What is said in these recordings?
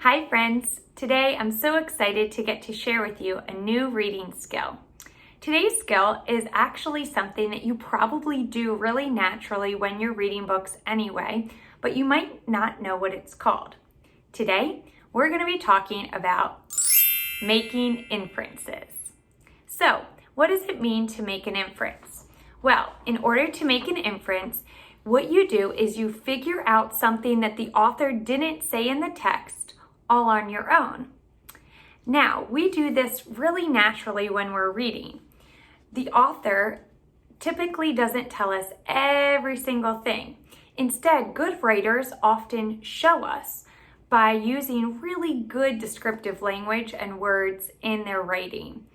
Hi friends, today I'm so excited to get to share with you a new reading skill. Today's skill is actually something that you probably do really naturally when you're reading books anyway, but you might not know what it's called. Today, we're going to be talking about making inferences. So, what does it mean to make an inference? Well, in order to make an inference, what you do is you figure out something that the author didn't say in the text all on your own. Now, we do this really naturally when we're reading. The author typically doesn't tell us every single thing. Instead, good writers often show us by using really good descriptive language and words in their writing.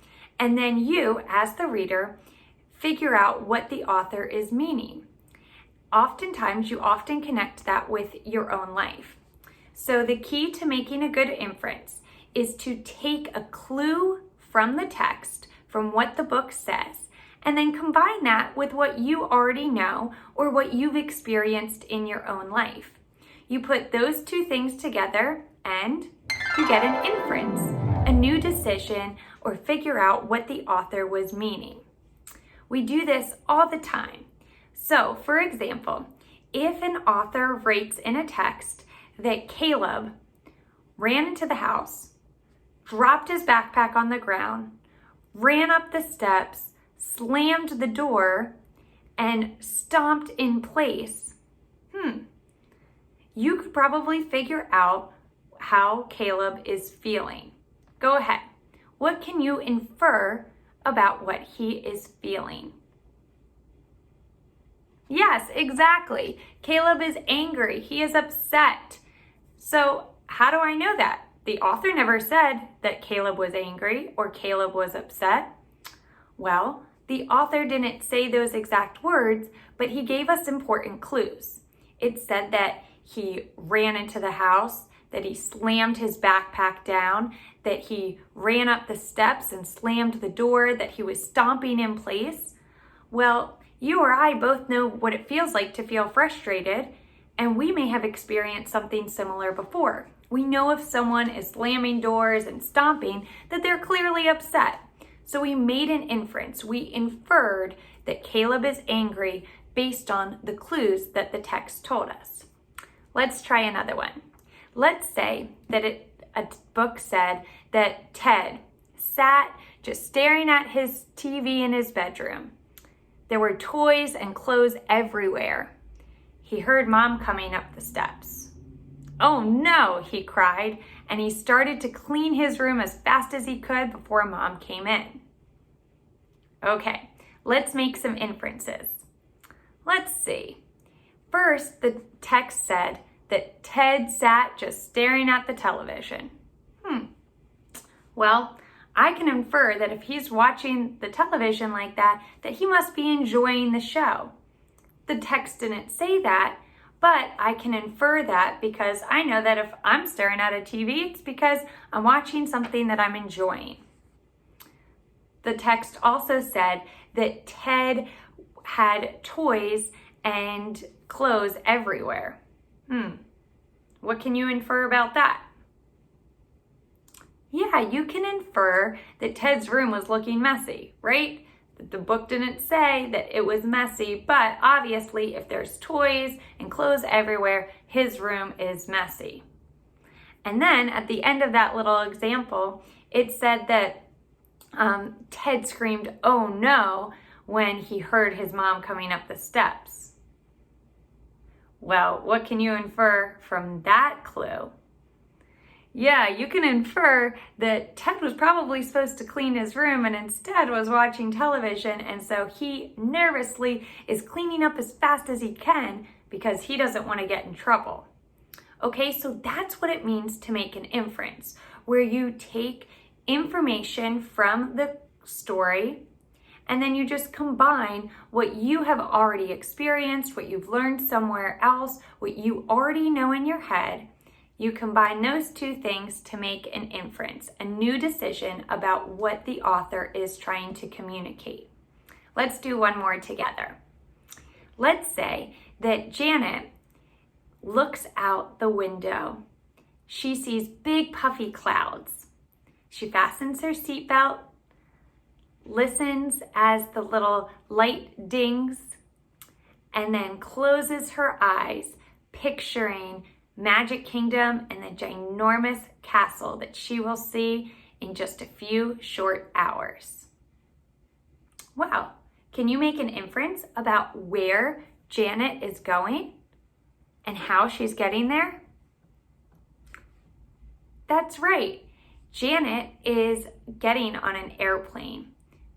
And then you, as the reader, figure out what the author is meaning. Oftentimes, you often connect that with your own life. So the key to making a good inference is to take a clue from the text, from what the book says, and then combine that with what you already know or what you've experienced in your own life. You put those two things together and you get an inference, a new decision, or figure out what the author was meaning. We do this all the time. So, for example, if an author writes in a text that Caleb ran into the house, dropped his backpack on the ground, ran up the steps, slammed the door, and stomped in place, you could probably figure out how Caleb is feeling. Go ahead. What can you infer about what he is feeling? Yes, exactly. Caleb is angry. He is upset. So how do I know that? The author never said that Caleb was angry or Caleb was upset. Well, the author didn't say those exact words, but he gave us important clues. It said that he ran into the house, that he slammed his backpack down, that he ran up the steps and slammed the door, that he was stomping in place. Well, you or I both know what it feels like to feel frustrated, and we may have experienced something similar before. We know if someone is slamming doors and stomping that they're clearly upset. So we made an inference. We inferred that Caleb is angry based on the clues that the text told us. Let's try another one. Let's say that a book said that Ted sat just staring at his TV in his bedroom. There were toys and clothes everywhere. He heard Mom coming up the steps. "Oh no," he cried, and he started to clean his room as fast as he could before Mom came in. Okay, let's make some inferences. Let's see. First, the text said that Ted sat just staring at the television. Well, I can infer that if he's watching the television like that he must be enjoying the show. The text didn't say that, but I can infer that because I know that if I'm staring at a TV, it's because I'm watching something that I'm enjoying. The text also said that Ted had toys and clothes everywhere. What can you infer about that? Yeah, you can infer that Ted's room was looking messy, right? The book didn't say that it was messy, but obviously if there's toys and clothes everywhere, his room is messy. And then at the end of that little example, it said that Ted screamed, "Oh no," when he heard his mom coming up the steps. Well, what can you infer from that clue? Yeah, you can infer that Ted was probably supposed to clean his room and instead was watching television, and so he nervously is cleaning up as fast as he can because he doesn't want to get in trouble. Okay, so that's what it means to make an inference, where you take information from the story and then you just combine what you have already experienced, what you've learned somewhere else, what you already know in your head. You combine those two things to make an inference, a new decision about what the author is trying to communicate. Let's do one more together. Let's say that Janet looks out the window. she sees big puffy clouds. She fastens her seatbelt, listens as the little light dings, and then closes her eyes, picturing Magic Kingdom and the ginormous castle that she will see in just a few short hours. Wow, can you make an inference about where Janet is going and how she's getting there? That's right, Janet is getting on an airplane.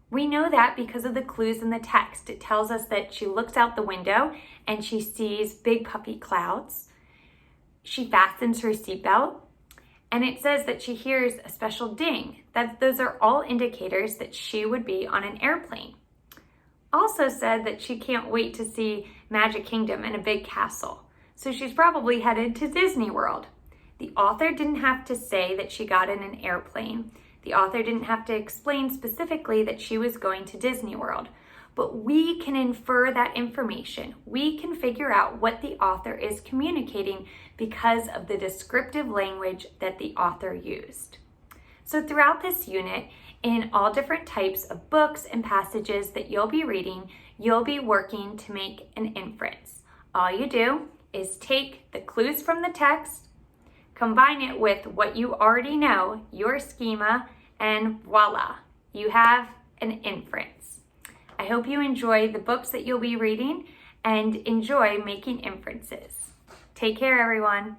We know that because of the clues in the text. It tells us that she looks out the window and she sees big puffy clouds. She fastens her seatbelt, and it says that she hears a special ding. Those are all indicators that she would be on an airplane. Also said that she can't wait to see Magic Kingdom and a big castle. So she's probably headed to Disney World. The author didn't have to say that she got in an airplane. The author didn't have to explain specifically that she was going to Disney World. But we can infer that information. We can figure out what the author is communicating because of the descriptive language that the author used. So throughout this unit, in all different types of books and passages that you'll be reading, you'll be working to make an inference. All you do is take the clues from the text, combine it with what you already know, your schema, and voila, you have an inference. I hope you enjoy the books that you'll be reading and enjoy making inferences. Take care, everyone.